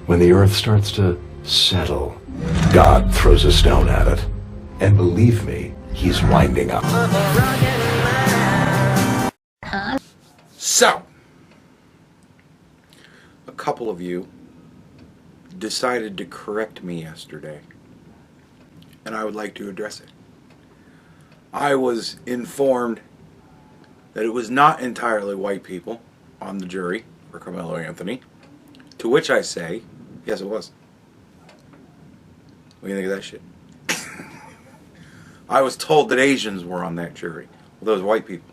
When the earth starts to settle, God throws a stone at it. And believe me, he's winding up. So, a couple of you decided to correct me yesterday, and I would like to address it. I was informed that it was not entirely white people on the jury for Carmelo Anthony, to which I say, yes it was. What do you think of that shit? I was told that Asians were on that jury. Well, those white people.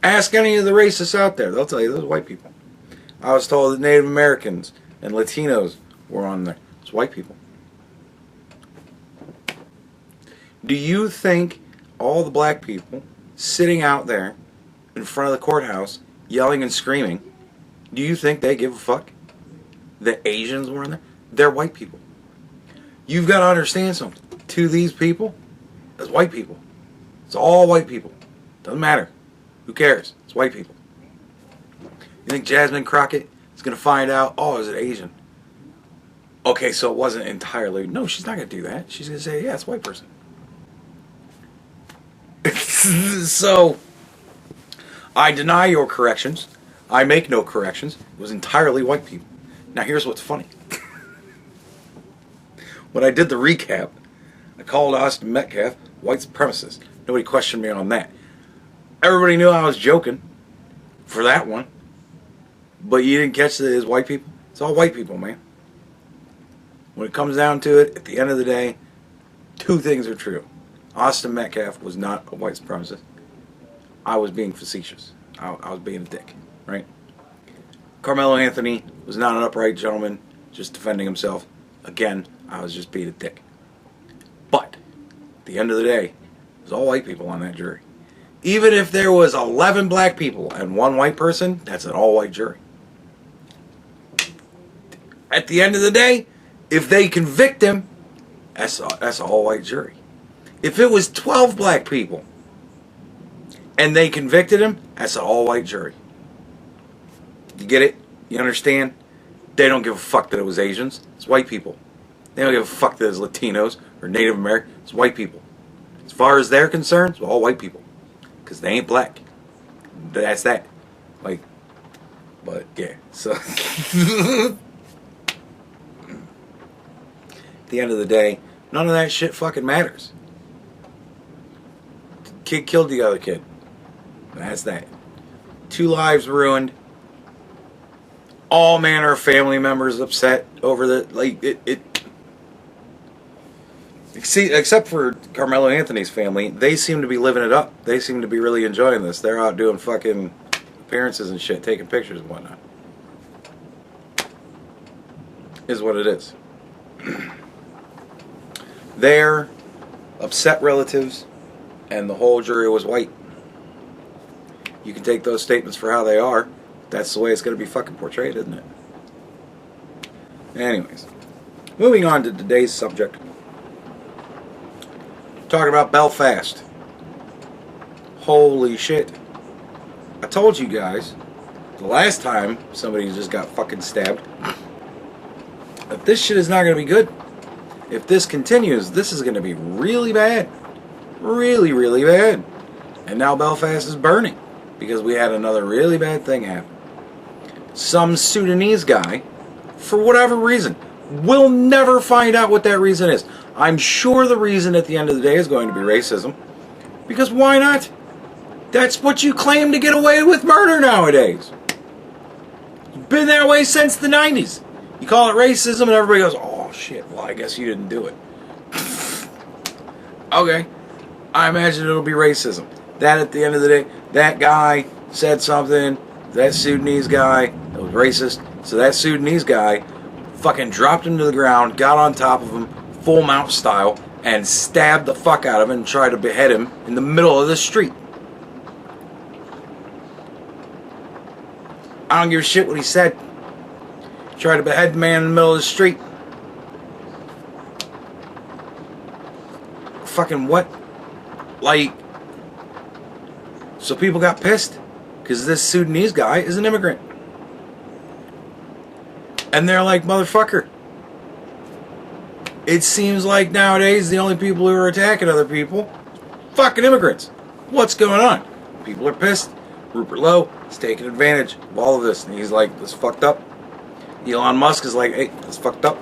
Ask any of the racists out there, they'll tell you those white people. I was told that Native Americans and Latinos were on there. It's white people. Do you think all the black people sitting out there in front of the courthouse yelling and screaming, do you think they give a fuck that Asians were in there? They're white people. You've got to understand something. To these people, it's white people. It's all white people. Doesn't matter. Who cares? It's white people. You think Jasmine Crockett is going to find out, oh, is it Asian? Okay, so it wasn't entirely. No, she's not going to do that. She's going to say, yeah, it's a white person. So, I deny your corrections. I make no corrections. It was entirely white people. Now, here's what's funny. When I did the recap, I called Austin Metcalf white supremacist. Nobody questioned me on that. Everybody knew I was joking for that one. But you didn't catch that it is white people? It's all white people, man. When it comes down to it, at the end of the day, two things are true. Austin Metcalf was not a white supremacist. I was being facetious. I was being a dick, right? Carmelo Anthony was not an upright gentleman, just defending himself. Again, I was just being a dick. But, at the end of the day, it was all white people on that jury. Even if there was 11 black people and one white person, that's an all-white jury. At the end of the day, if they convict him, that's an all-white jury. If it was 12 black people and they convicted him, that's an all-white jury. You get it? You understand? They don't give a fuck that it was Asians. It's white people. They don't give a fuck that it's Latinos or Native Americans. It's white people. As far as they're concerned, it's all white people. Because they ain't black. That's that. Like, but yeah. So, at the end of the day, none of that shit fucking matters. Kid killed the other kid. That's that. 2 lives ruined. All manner of family members upset over the See, except for Carmelo Anthony's family, they seem to be living it up. They seem to be really enjoying this. They're out doing fucking appearances and shit, taking pictures and whatnot. Is what it is. They're upset relatives, and the whole jury was white. You can take those statements for how they are. That's the way it's going to be fucking portrayed, isn't it? Anyways, moving on to today's subject. Talking about Belfast. Holy shit. I told you guys the last time somebody just got fucking stabbed that this shit is not going to be good. If this continues, this is going to be really bad. Really, really bad. And now Belfast is burning because we had another really bad thing happen. Some Sudanese guy, for whatever reason, we'll never find out what that reason is. I'm sure the reason at the end of the day is going to be racism. Because why not? That's what you claim to get away with murder nowadays. It's been that way since the 90s. You call it racism and everybody goes, oh shit, well I guess you didn't do it. Okay. I imagine it'll be racism. That at the end of the day, that guy said something, that Sudanese guy, that was racist. So that Sudanese guy fucking dropped him to the ground, got on top of him, full mount style, and stabbed the fuck out of him and tried to behead him in the middle of the street. I don't give a shit what he said. Tried to behead the man in the middle of the street. Fucking what? Like, so people got pissed because this Sudanese guy is an immigrant. And they're like, motherfucker, it seems like nowadays the only people who are attacking other people, fucking immigrants. What's going on? People are pissed. Rupert Lowe is taking advantage of all of this. And he's like, this is fucked up. Elon Musk is like, hey, this is fucked up.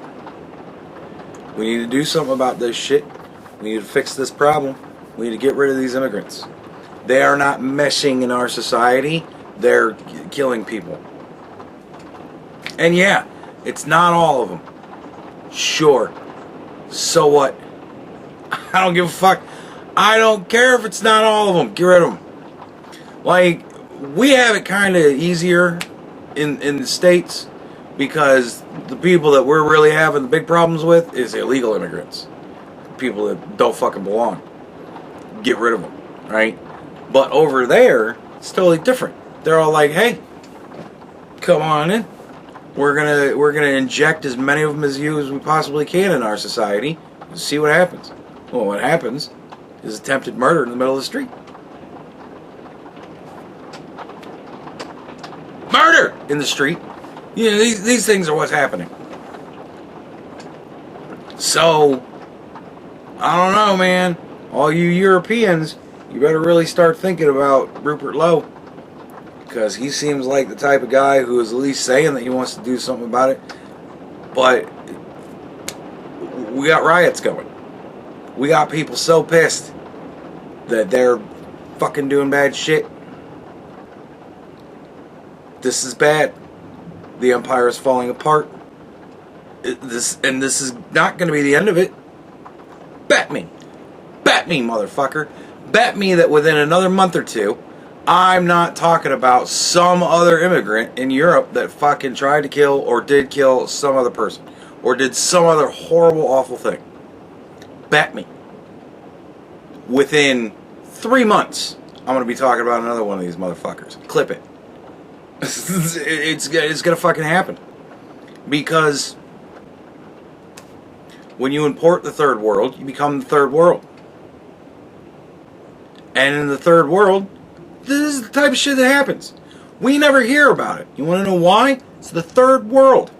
We need to do something about this shit. We need to fix this problem. We need to get rid of these immigrants. They are not meshing in our society. They're killing people. And yeah, it's not all of them. Sure. So what? I don't give a fuck. I don't care if it's not all of them. Get rid of them. Like, we have it kind of easier in the States because the people that we're really having the big problems with is illegal immigrants. People that don't fucking belong. Get rid of them, right? But over there, it's totally different. They're all like, hey, come on in. We're gonna inject as many of them as we possibly can in our society and see what happens. Well, what happens is attempted murder in the middle of the street. Murder in the street. You know, these things are what's happening. So, I don't know, man. All you Europeans, you better really start thinking about Rupert Lowe. Because he seems like the type of guy who is at least saying that he wants to do something about it. But we got riots going. We got people so pissed that they're fucking doing bad shit. This is bad. The empire is falling apart. This is not going to be the end of it. Bet me. Bet me, motherfucker. Bet me that within another month or two, I'm not talking about some other immigrant in Europe that fucking tried to kill or did kill some other person. Or did some other horrible, awful thing. Bet me. Within 3 months, I'm going to be talking about another one of these motherfuckers. Clip it. It's going to fucking happen. Because when you import the third world, you become the third world. And in the third world, this is the type of shit that happens. We never hear about it. You want to know why? It's the third world.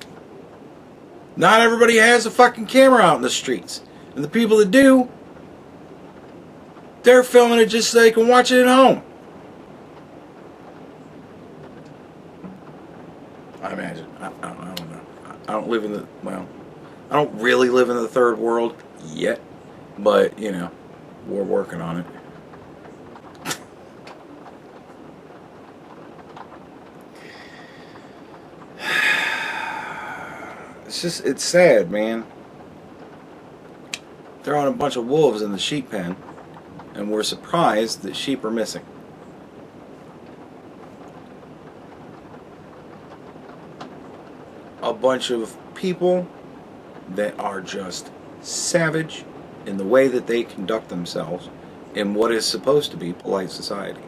Not everybody has a fucking camera out in the streets. And the people that do, they're filming it just so they can watch it at home. I imagine. I don't know. I don't live in the, well, I don't really live in the third world yet. But, you know, we're working on it. It's sad, man. They're on a bunch of wolves in the sheep pen, and we're surprised that sheep are missing. A bunch of people that are just savage in the way that they conduct themselves in what is supposed to be polite society.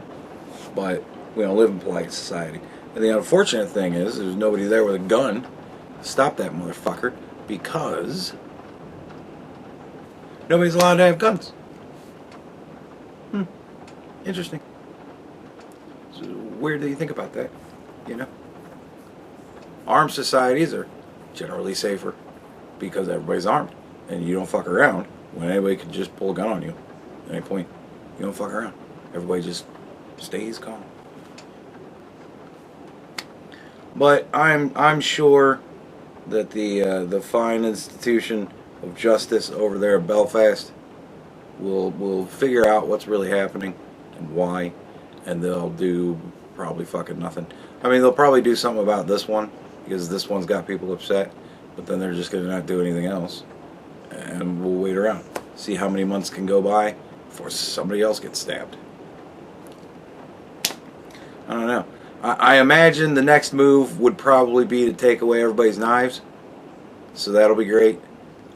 But we don't live in polite society. And the unfortunate thing is, there's nobody there with a gun. Stop that motherfucker, because nobody's allowed to have guns. Interesting. So weird that you think about that, you know? Armed societies are generally safer because everybody's armed and you don't fuck around when anybody can just pull a gun on you at any point. You don't fuck around. Everybody just stays calm. But I'm sure that the fine institution of justice over there at Belfast will figure out what's really happening and why, and they'll do probably fucking nothing. I mean, they'll probably do something about this one because this one's got people upset, but then they're just gonna not do anything else, and we'll wait around, see how many months can go by before somebody else gets stabbed. I don't know. I imagine the next move would probably be to take away everybody's knives. So that'll be great.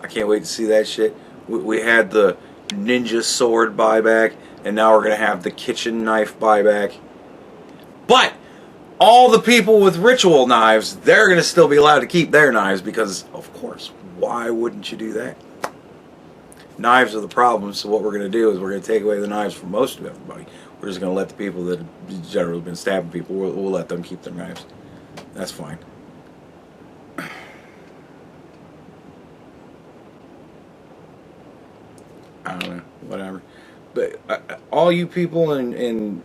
I can't wait to see that shit. We had the ninja sword buyback, and now we're going to have the kitchen knife buyback. But all the people with ritual knives, they're going to still be allowed to keep their knives because, of course, why wouldn't you do that? Knives are the problem, so what we're going to do is we're going to take away the knives from most of everybody. We're just going to let the people that have generally been stabbing people, we'll let them keep their knives. That's fine. I don't know, whatever. But all you people in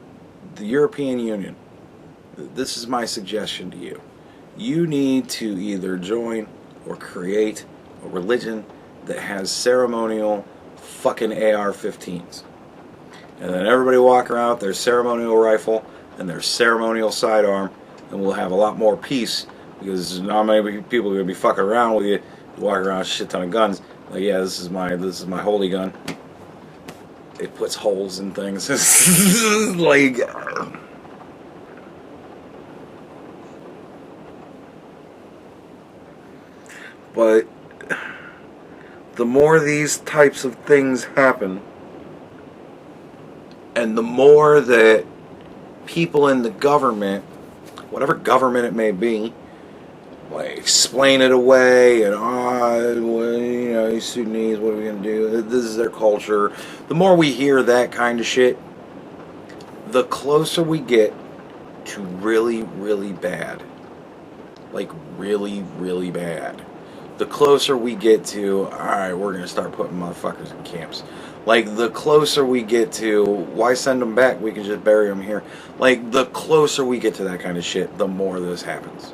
the European Union, this is my suggestion to you. You need to either join or create a religion that has ceremonial fucking AR-15s. And then everybody walk around with their ceremonial rifle and their ceremonial sidearm, and we'll have a lot more peace, because not many people are going to be fucking around with you. You walk around with a shit ton of guns. Like, yeah, this is my holy gun. It puts holes in things. Like, but the more these types of things happen, and the more that people in the government, whatever government it may be, like explain it away and well, you know, these Sudanese, what are we gonna do? This is their culture. The more we hear that kind of shit, the closer we get to really, really bad. Like really, really bad. The closer we get to, alright, we're gonna start putting motherfuckers in camps. Like, the closer we get to, why send them back? We can just bury them here. Like, the closer we get to that kind of shit, the more this happens.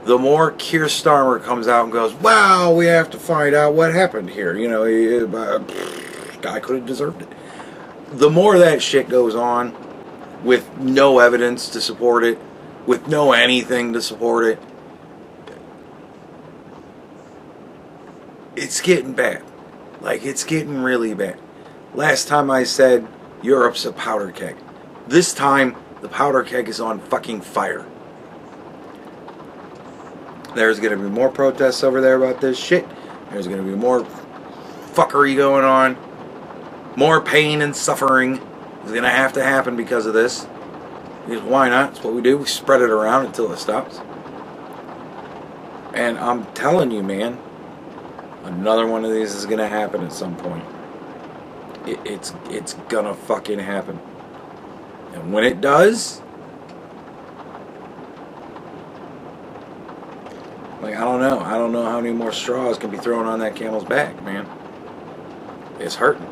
The more Keir Starmer comes out and goes, wow, we have to find out what happened here. You know, guy could have deserved it. The more that shit goes on, with no evidence to support it, with no anything to support it, it's getting bad. Like, it's getting really bad. Last time I said Europe's a powder keg. This time, the powder keg is on fucking fire. There's going to be more protests over there about this shit. There's going to be more fuckery going on. More pain and suffering is going to have to happen because of this. Because why not? It's what we do. We spread it around until it stops. And I'm telling you, man, another one of these is going to happen at some point. It's gonna fucking happen. And when it does, like, I don't know how many more straws can be thrown on that camel's back, man. It's hurting.